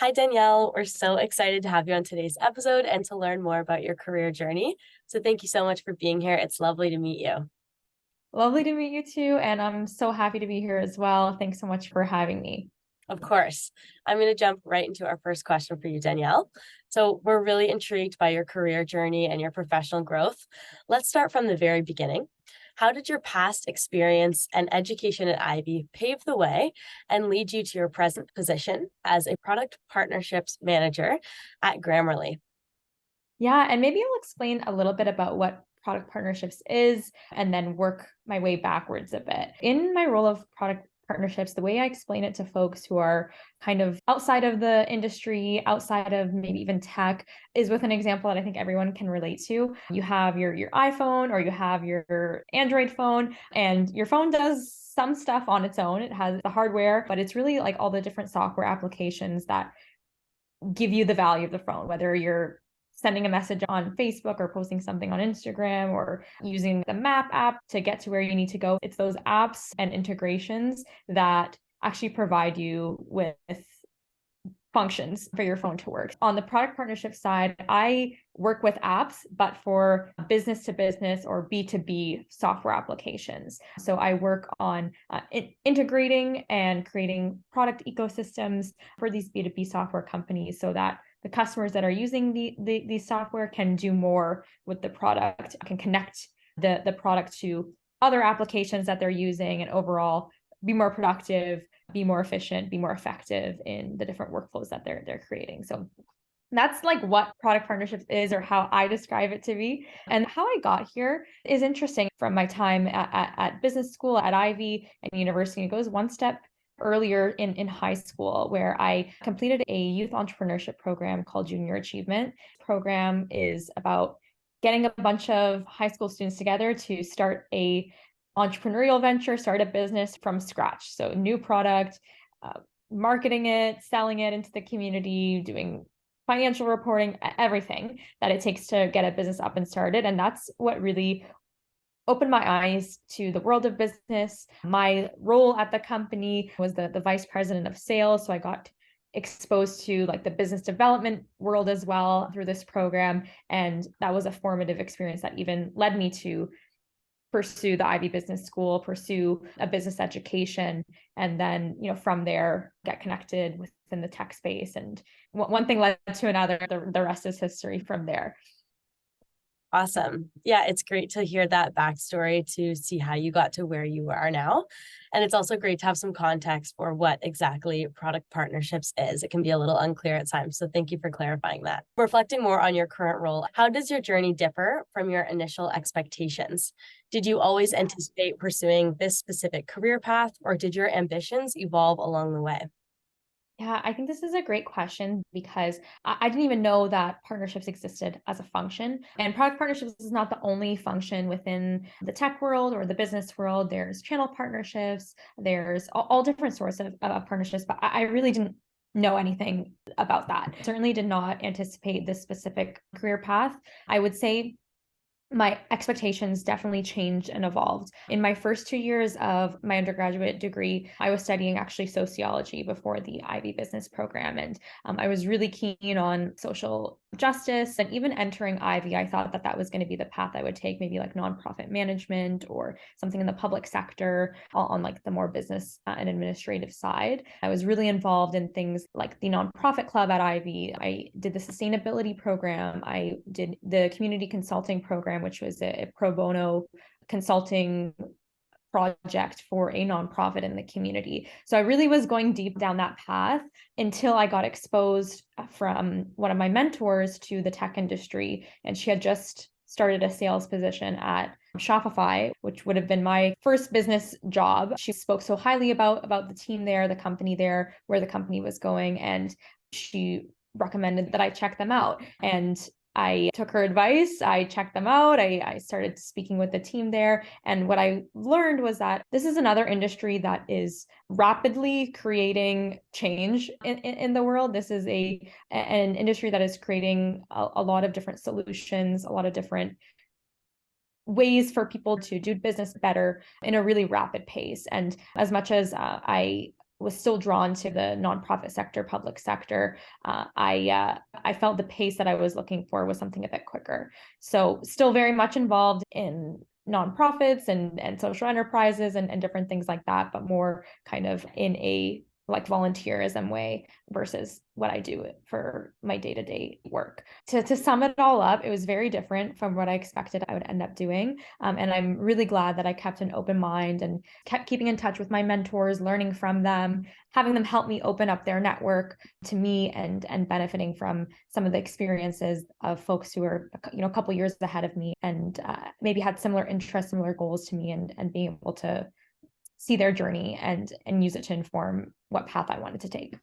Hi, Danielle. We're so excited to have you on today's episode and to learn more about your career journey. So, thank you so much for being here. It's lovely to meet you. Lovely to meet you too, and I'm so happy to be here as well. Thanks so much for having me. Of course, I'm going to jump right into our first question for you, Danielle. So, we're really intrigued by your career journey and your professional growth. Let's start from the very beginning. How did your past experience and education at Ivy pave the way and lead you to your present position as a product partnerships manager at Grammarly? Yeah, and maybe I'll explain a little bit about what product partnerships is and then work my way backwards a bit. In my role of product partnerships, the way I explain it to folks who are kind of outside of the industry, outside of maybe even tech, is with an example that I think everyone can relate to. You have your iPhone or you have your Android phone, and your phone does some stuff on its own. It has the hardware, but it's really like all the different software applications that give you the value of the phone, whether you're sending a message on Facebook or posting something on Instagram or using the map app to get to where you need to go. It's those apps and integrations that actually provide you with functions for your phone to work. On the product partnership side, I work with apps, but for business to business or B2B software applications. So I work on integrating and creating product ecosystems for these B2B software companies so that the customers that are using the software can do more with the product, can connect the product to other applications that they're using and overall be more productive, be more efficient, be more effective in the different workflows that they're creating. So that's like what product partnerships is, or how I describe it to be. And how I got here is interesting. From my time at business school at Ivy and university, it goes one step earlier in high school, where I completed a youth entrepreneurship program called Junior Achievement. Program is about getting a bunch of high school students together to start a entrepreneurial venture, start a business from scratch. So new product, marketing it, selling it into the community, doing financial reporting, everything that it takes to get a business up and started. And that's what really opened my eyes to the world of business. My role at the company was the vice president of sales. So I got exposed to like the business development world as well through this program. And that was a formative experience that even led me to pursue the Ivy Business School, pursue a business education, and then, from there, get connected within the tech space. And one thing led to another. The rest is history from there. Awesome. Yeah, it's great to hear that backstory to see how you got to where you are now. And it's also great to have some context for what exactly product partnerships is. It can be a little unclear at times. So thank you for clarifying that. Reflecting more on your current role, how does your journey differ from your initial expectations? Did you always anticipate pursuing this specific career path, or did your ambitions evolve along the way? Yeah, I think this is a great question because I didn't even know that partnerships existed as a function. And product partnerships is not the only function within the tech world or the business world. There's channel partnerships, there's all different sorts of partnerships, but I really didn't know anything about that. Certainly did not anticipate this specific career path. I would say my expectations definitely changed and evolved. In my first 2 years of my undergraduate degree, I was studying actually sociology before the Ivy Business program. And I was really keen on social justice. And even entering Ivy, I thought that that was going to be the path I would take, maybe like nonprofit management or something in the public sector on like the more business and administrative side. I was really involved in things like the nonprofit club at Ivy. I did the sustainability program. I did the community consulting program, which was a pro bono consulting project for a nonprofit in the community. So I really was going deep down that path until I got exposed from one of my mentors to the tech industry. And she had just started a sales position at Shopify, which would have been my first business job. She spoke so highly about the team there, the company there, where the company was going, and she recommended that I check them out. And I took her advice. I checked them out. I started speaking with the team there. And what I learned was that this is another industry that is rapidly creating change in the world. This is an industry that is creating a lot of different solutions, a lot of different ways for people to do business better in a really rapid pace. And as much as I was still drawn to the nonprofit sector, public sector. I felt the pace that I was looking for was something a bit quicker. So still very much involved in nonprofits and social enterprises and different things like that, but more kind of in a like volunteerism way versus what I do for my day-to-day work. To sum it all up, it was very different from what I expected I would end up doing. And I'm really glad that I kept an open mind and kept keeping in touch with my mentors, learning from them, having them help me open up their network to me, and benefiting from some of the experiences of folks who are, a couple years ahead of me and maybe had similar interests, similar goals to me, and being able to see their journey and use it to inform what path I wanted to take.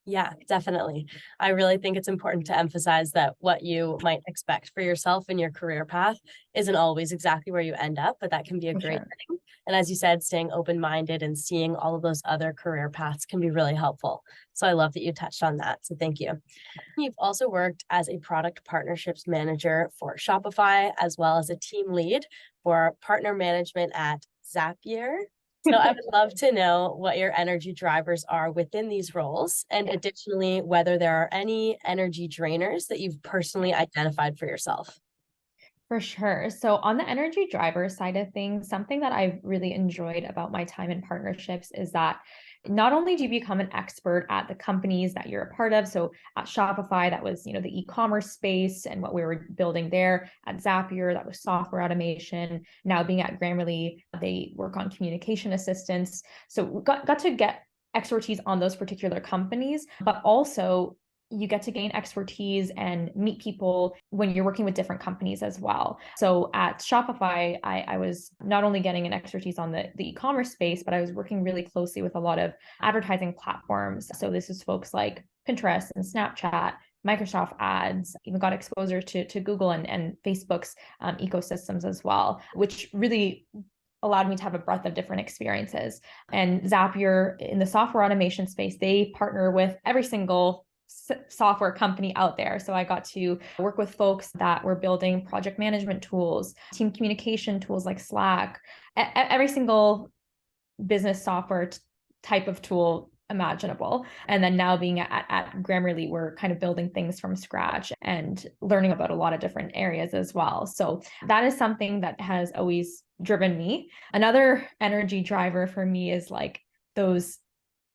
Yeah, definitely. I really think it's important to emphasize that what you might expect for yourself in your career path isn't always exactly where you end up, but that can be a great thing. And as you said, staying open-minded and seeing all of those other career paths can be really helpful. So I love that you touched on that. So thank you. You've also worked as a product partnerships manager for Shopify, as well as a team lead for partner management at Zapier. So I would love to know what your energy drivers are within these roles, and additionally, whether there are any energy drainers that you've personally identified for yourself. For sure. So on the energy driver side of things, something that I've really enjoyed about my time in partnerships is that not only do you become an expert at the companies that you're a part of. So at Shopify, that was, the e-commerce space and what we were building there. At Zapier, that was software automation. Now being at Grammarly, they work on communication assistance. So we got to get expertise on those particular companies, but also you get to gain expertise and meet people when you're working with different companies as well. So at Shopify, I was not only getting an expertise on the e-commerce space, but I was working really closely with a lot of advertising platforms. So this is folks like Pinterest and Snapchat, Microsoft ads, even got exposure to Google and Facebook's ecosystems as well, which really allowed me to have a breadth of different experiences. And Zapier in the software automation space, they partner with every single software company out there. So I got to work with folks that were building project management tools, team communication tools like Slack, every single business software type of tool imaginable. And then now being at Grammarly, we're kind of building things from scratch and learning about a lot of different areas as well. So that is something that has always driven me. Another energy driver for me is like those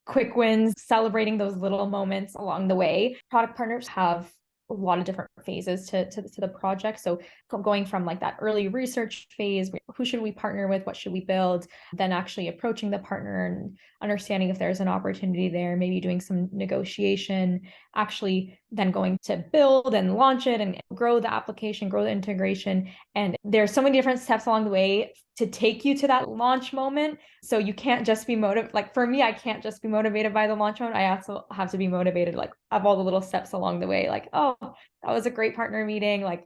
quick wins, celebrating those little moments along the way. Product partners have a lot of different phases to the project. So going from like that early research phase, who should we partner with? What should we build? Then actually approaching the partner and understanding if there's an opportunity there, maybe doing some negotiation, actually then going to build and launch it and grow the application, grow the integration. And there's so many different steps along the way to take you to that launch moment. So you can't just be motivated. Like for me, I can't just be motivated by the launch moment. I also have to be motivated like of all the little steps along the way. Like, oh, that was a great partner meeting. Like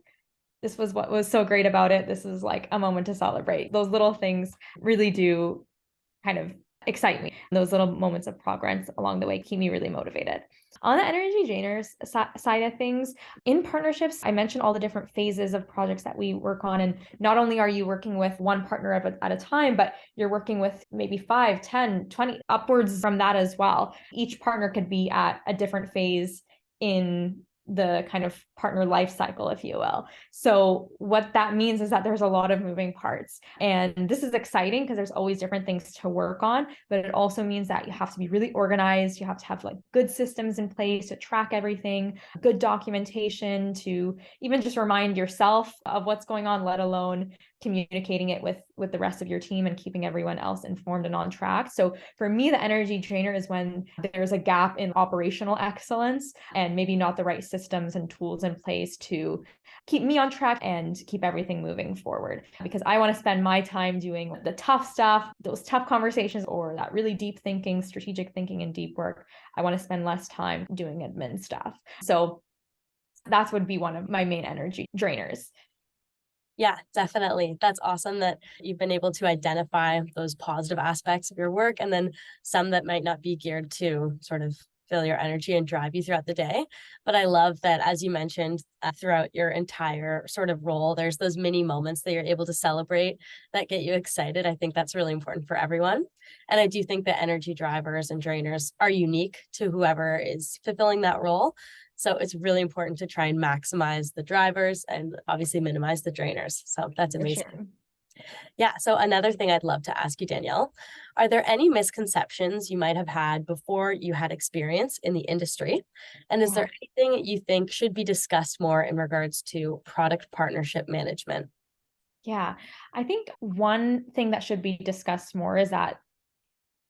this was what was so great about it. This is like a moment to celebrate. Those little things really do kind of excite me. Those little moments of progress along the way keep me really motivated. On the energy drainers side of things, in partnerships, I mentioned all the different phases of projects that we work on. And not only are you working with one partner at a time, but you're working with maybe 5, 10, 20, upwards from that as well. Each partner could be at a different phase in the kind of partner life cycle, if you will. So what that means is that there's a lot of moving parts. And this is exciting because there's always different things to work on, but it also means that you have to be really organized. You have to have like good systems in place to track everything, good documentation to even just remind yourself of what's going on, let alone communicating it with the rest of your team and keeping everyone else informed and on track. So for me, the energy drainer is when there's a gap in operational excellence and maybe not the right systems and tools in place to keep me on track and keep everything moving forward. Because I want to spend my time doing the tough stuff, those tough conversations, or that really deep thinking, strategic thinking and deep work. I want to spend less time doing admin stuff. So that would be one of my main energy drainers. Yeah, definitely. That's awesome that you've been able to identify those positive aspects of your work and then some that might not be geared to sort of fulfill your energy and drive you throughout the day. But I love that, as you mentioned, throughout your entire sort of role, there's those mini moments that you're able to celebrate that get you excited. I think that's really important for everyone. And I do think that energy drivers and drainers are unique to whoever is fulfilling that role. So it's really important to try and maximize the drivers and obviously minimize the drainers. So that's amazing. Sure. Yeah. So another thing I'd love to ask you, Dannielle, are there any misconceptions you might have had before you had experience in the industry? And is there anything you think should be discussed more in regards to product partnership management? Yeah, I think one thing that should be discussed more is that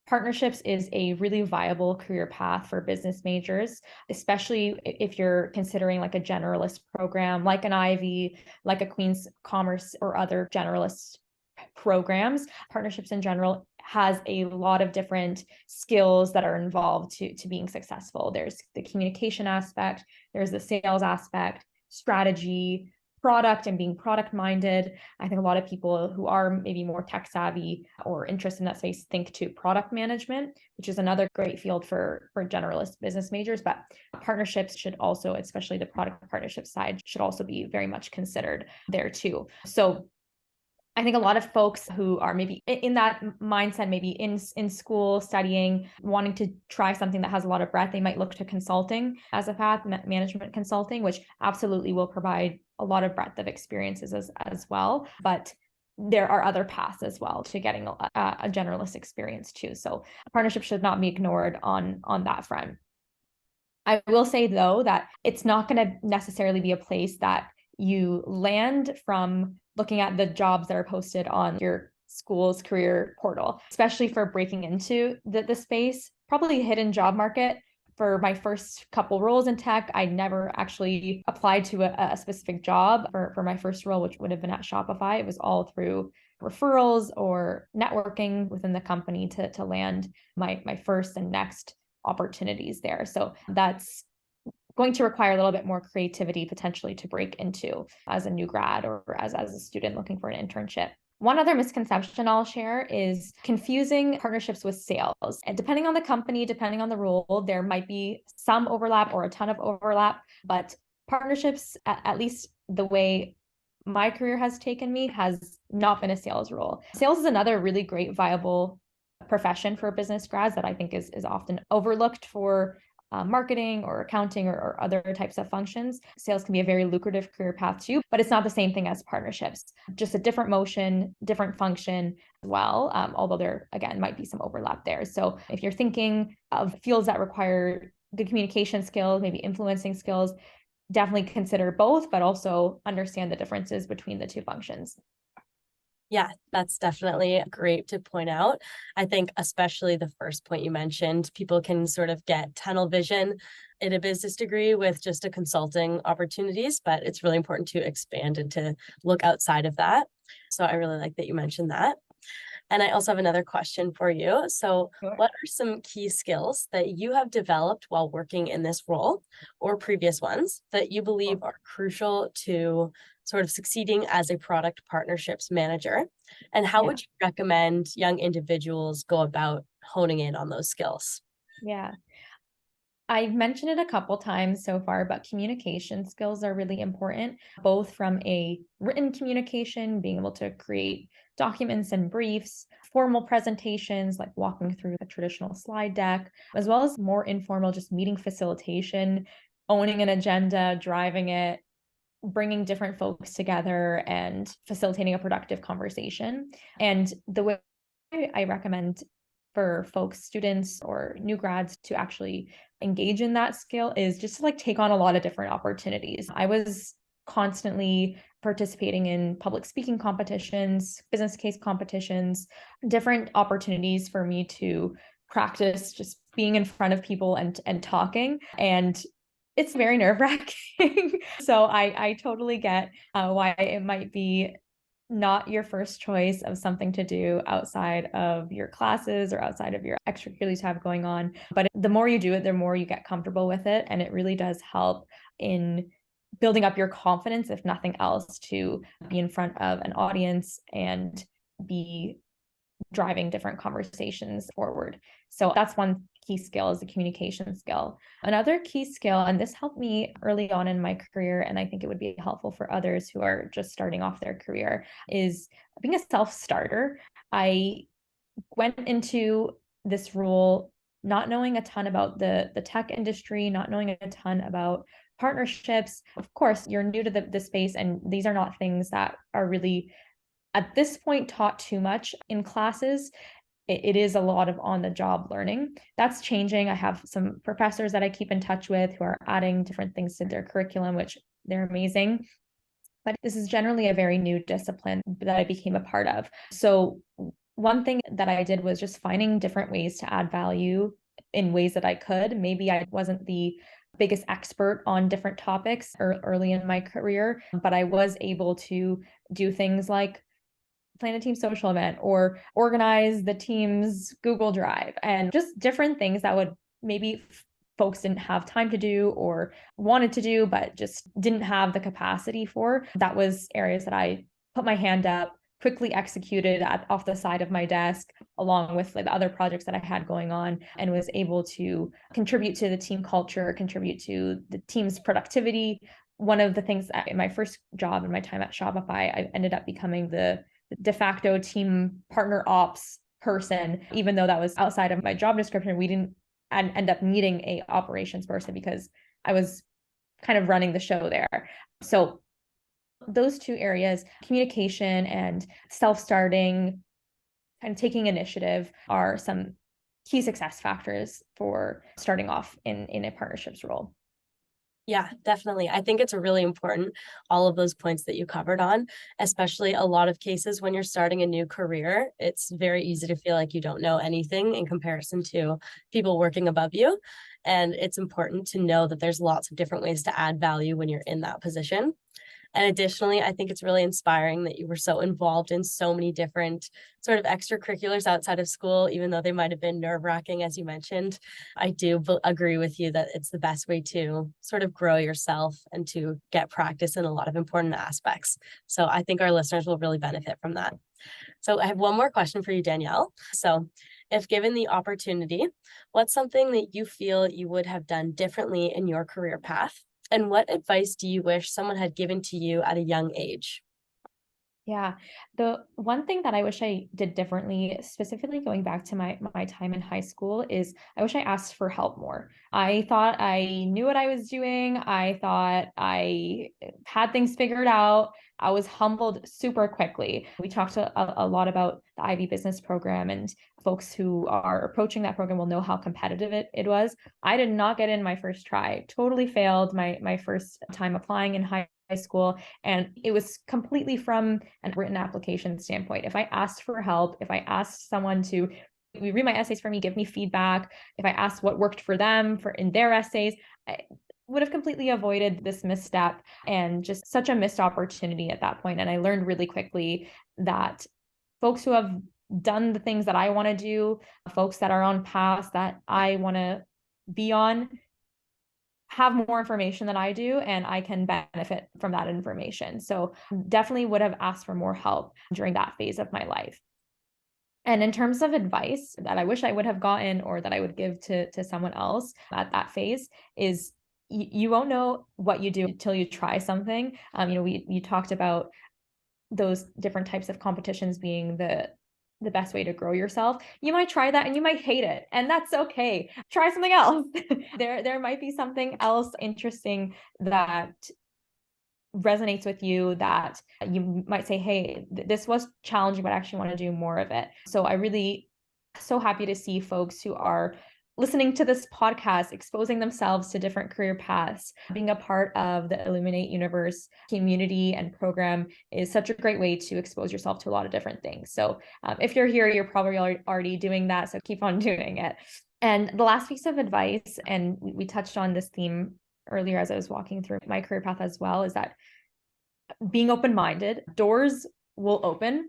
partnerships is a really viable career path for business majors, especially if you're considering like a generalist program, like an Ivy, like a Queen's Commerce or other generalist programs. Partnerships in general has a lot of different skills that are involved to being successful. There's the communication aspect, there's the sales aspect, strategy, product and being product minded. I think a lot of people who are maybe more tech savvy or interested in that space think to product management, which is another great field for generalist business majors. But partnerships should also, especially the product partnership side, should also be very much considered there too. So I think a lot of folks who are maybe in that mindset, maybe in school studying, wanting to try something that has a lot of breadth, they might look to consulting as a path, management consulting, which absolutely will provide a lot of breadth of experiences as well. But there are other paths as well to getting a generalist experience too. So partnership should not be ignored on that front. I will say though that it's not going to necessarily be a place that you land from looking at the jobs that are posted on your school's career portal, especially for breaking into the space. Probably a hidden job market. For my first couple roles in tech, I never actually applied to a specific job for my first role, which would have been at Shopify. It was all through referrals or networking within the company to land my first and next opportunities there. So that's going to require a little bit more creativity potentially to break into as a new grad or as a student looking for an internship. One other misconception I'll share is confusing partnerships with sales. And depending on the company, depending on the role, there might be some overlap or a ton of overlap, but partnerships, at least the way my career has taken me, has not been a sales role. Sales is another really great, viable profession for business grads that I think is often overlooked for marketing or accounting or other types of functions. Sales can be a very lucrative career path too, but it's not the same thing as partnerships. Just a different motion, different function as well, although there, again, might be some overlap there. So if you're thinking of fields that require good communication skills, maybe influencing skills, definitely consider both, but also understand the differences between the two functions. Yeah, that's definitely great to point out. I think especially the first point you mentioned, people can sort of get tunnel vision in a business degree with just a consulting opportunities, but it's really important to expand and to look outside of that. So I really like that you mentioned that. And I also have another question for you. So Sure. what are some key skills that you have developed while working in this role or previous ones that you believe are crucial to sort of succeeding as a product partnerships manager? And how would you recommend young individuals go about honing in on those skills? Yeah. I've mentioned it a couple times so far, but communication skills are really important, both from a written communication, being able to create documents and briefs, formal presentations, like walking through a traditional slide deck, as well as more informal, just meeting facilitation, owning an agenda, driving it, bringing different folks together and facilitating a productive conversation. And the way I recommend for folks, students or new grads to actually engage in that skill is just to like take on a lot of different opportunities. I was constantly participating in public speaking competitions, business case competitions, different opportunities for me to practice just being in front of people and talking. And it's very nerve-wracking. So I totally get why it might be not your first choice of something to do outside of your classes or outside of your extracurriculars you have going on. But the more you do it, the more you get comfortable with it. And it really does help in building up your confidence, if nothing else, to be in front of an audience and be driving different conversations forward. So that's one key skill is the communication skill. Another key skill, and this helped me early on in my career, and I think it would be helpful for others who are just starting off their career, is being a self-starter. I went into this role not knowing a ton about the tech industry, not knowing a ton about partnerships. Of course, you're new to the space, and these are not things that are really at this point taught too much in classes. It is a lot of on-the-job learning. That's changing. I have some professors that I keep in touch with who are adding different things to their curriculum, which they're amazing. But this is generally a very new discipline that I became a part of. So one thing that I did was just finding different ways to add value in ways that I could. Maybe I wasn't the biggest expert on different topics early in my career, but I was able to do things like plan a team social event or organize the team's Google Drive, and just different things that would maybe folks didn't have time to do or wanted to do, but just didn't have the capacity for. That was areas that I put my hand up, quickly executed off the side of my desk, along with the other projects that I had going on, and was able to contribute to the team culture, contribute to the team's productivity. One of the things in my first job in my time at Shopify, I ended up becoming the de facto team partner ops person, even though that was outside of my job description. We didn't end up needing a operations person because I was kind of running the show there. So those two areas, communication and self-starting, kind of taking initiative, are some key success factors for starting off in a partnerships role. Yeah, definitely. I think it's really important, all of those points that you covered on, especially a lot of cases when you're starting a new career. It's very easy to feel like you don't know anything in comparison to people working above you. And it's important to know that there's lots of different ways to add value when you're in that position. And additionally, I think it's really inspiring that you were so involved in so many different sort of extracurriculars outside of school, even though they might have been nerve-wracking, as you mentioned. I do agree with you that it's the best way to sort of grow yourself and to get practice in a lot of important aspects. So I think our listeners will really benefit from that. So I have one more question for you, Dannielle. So if given the opportunity, what's something that you feel you would have done differently in your career path? And what advice do you wish someone had given to you at a young age? Yeah, the one thing that I wish I did differently, specifically going back to my time in high school, is I wish I asked for help more. I thought I knew what I was doing. I thought I had things figured out. I was humbled super quickly. We talked a lot about the Ivy Business Program, and folks who are approaching that program will know how competitive it was. I did not get in my first try. Totally failed my first time applying in high school. And it was completely from a written application standpoint. If I asked for help, if I asked someone to read my essays for me, give me feedback, if I asked what worked for them in their essays, I would have completely avoided this misstep and just such a missed opportunity at that point. And I learned really quickly that folks who have done the things that I want to do, folks that are on paths that I want to be on, have more information than I do, and I can benefit from that information. So definitely would have asked for more help during that phase of my life. And in terms of advice that I wish I would have gotten or that I would give to someone else at that phase is you won't know what you do until you try something. You talked about those different types of competitions being the best way to grow yourself. You might try that and you might hate it, and that's okay. Try something else. There might be something else interesting that resonates with you that you might say, hey, this was challenging, but I actually want to do more of it. So I really so happy to see folks who are listening to this podcast, exposing themselves to different career paths. Being a part of the Illuminate Universe community and program is such a great way to expose yourself to a lot of different things. So if you're here, you're probably already doing that. So keep on doing it. And the last piece of advice, and we touched on this theme earlier as I was walking through my career path as well, is that being open-minded, doors will open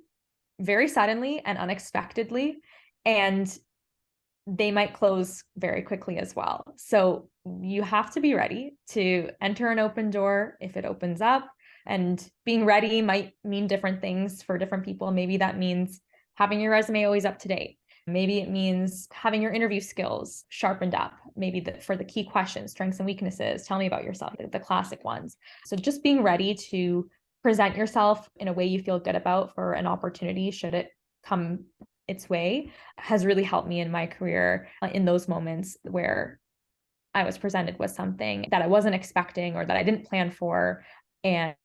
very suddenly and unexpectedly, and they might close very quickly as well. So you have to be ready to enter an open door if it opens up. And being ready might mean different things for different people. Maybe that means having your resume always up to date. Maybe it means having your interview skills sharpened up, maybe for the key questions, strengths and weaknesses. Tell me about yourself, the classic ones. So just being ready to present yourself in a way you feel good about for an opportunity, should it come its way, has really helped me in my career in those moments where I was presented with something that I wasn't expecting or that I didn't plan for, and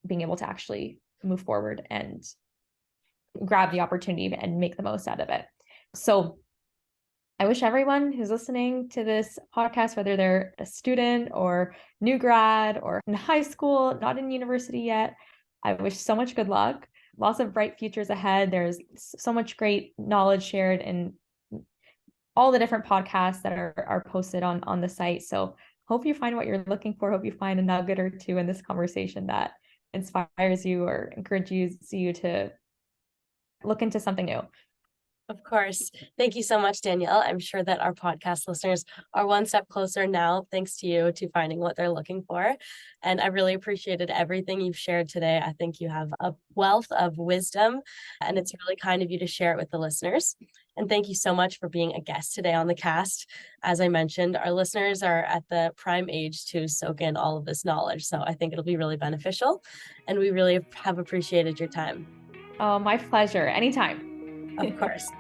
being able to actually move forward and grab the opportunity and make the most out of it. So I wish everyone who's listening to this podcast, whether they're a student or new grad or in high school, not in university yet, I wish so much good luck. Lots of bright futures ahead. There's so much great knowledge shared in all the different podcasts that are posted on the site. So hope you find what you're looking for. Hope you find a nugget or two in this conversation that inspires you or encourages you to look into something new. Of course. Thank you so much, Dannielle. I'm sure that our podcast listeners are one step closer now, thanks to you, to finding what they're looking for. And I really appreciated everything you've shared today. I think you have a wealth of wisdom, and it's really kind of you to share it with the listeners. And thank you so much for being a guest today on the cast. As I mentioned, our listeners are at the prime age to soak in all of this knowledge. So I think it'll be really beneficial. And we really have appreciated your time. Oh, my pleasure. Anytime. Of course.